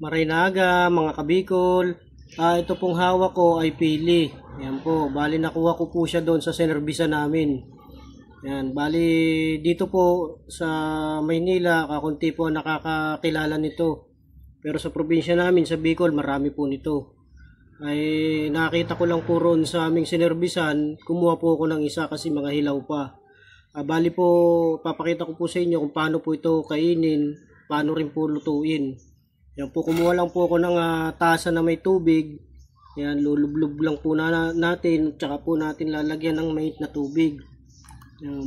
Marinaga, mga kabikol. Ito pong hawak ko ay pili. Ayan po, bali nakuha ko po siya doon sa sinerbisa namin. Ayan, bali dito po sa Maynila, kakunti po ang nakakakilala nito. Pero sa probinsya namin, sa Bicol, marami po nito. Ay nakita ko lang po roon sa aming sinerbisan, kumuha po ako ng isa kasi mga hilaw pa. Bali po, papakita ko po sa inyo kung paano po ito kainin, paano rin po lutuin. Yan po, kumuha lang po ako ng tasa na may tubig. Yan, lulublog lang po natin, tsaka po natin lalagyan ng mainit na tubig. Yan.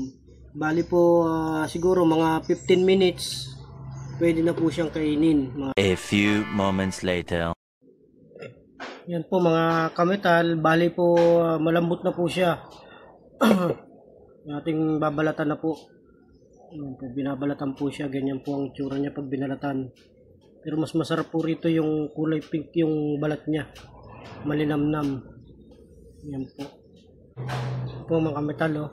Bali po, siguro mga 15 minutes, pwede na po siyang kainin. A few moments later. Yan po mga kametal, bali po malambot na po siya. Ating babalatan na po. Yan po, binabalatan po siya, ganyan po ang itsura niya pag binalatan. Pero mas masarap po rito yung kulay pink yung balat niya. Malinamnam. Yan po. Yan po mga kametal, oh.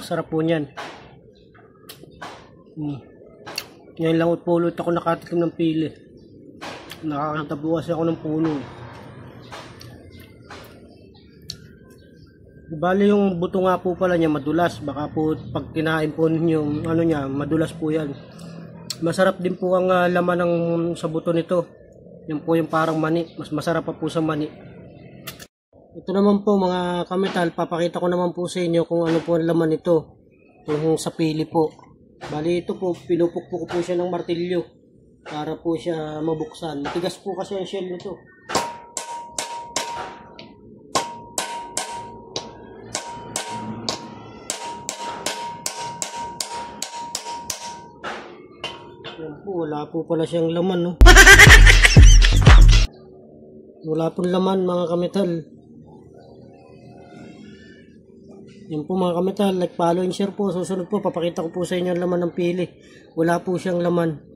Sarap po niyan. Ngayon lang po ulit ako nakatikim ng pili. Nakakatabukas ako ng puno. Bali yung buto nga po pala niya madulas. Baka po pag kinain po ninyo ano niya, madulas po yan. Masarap din po ang laman ng sa buto nito. Yan po yung parang mani. Mas masarap pa po sa mani. Ito naman po mga kametal, papakita ko naman po sa inyo kung ano po ang laman nito. Yung sa pili po. Bali ito po, pinupukpok ko po siya ng martilyo para po siya mabuksan. Matigas po kasi ang shell nito. Yan po, wala po pala siyang laman, no? Wala pong laman mga kametal. Yan po mga kametal, like, follow and share po. Susunod po, papakita ko po sa inyo ang laman ng pili. Wala po siyang laman.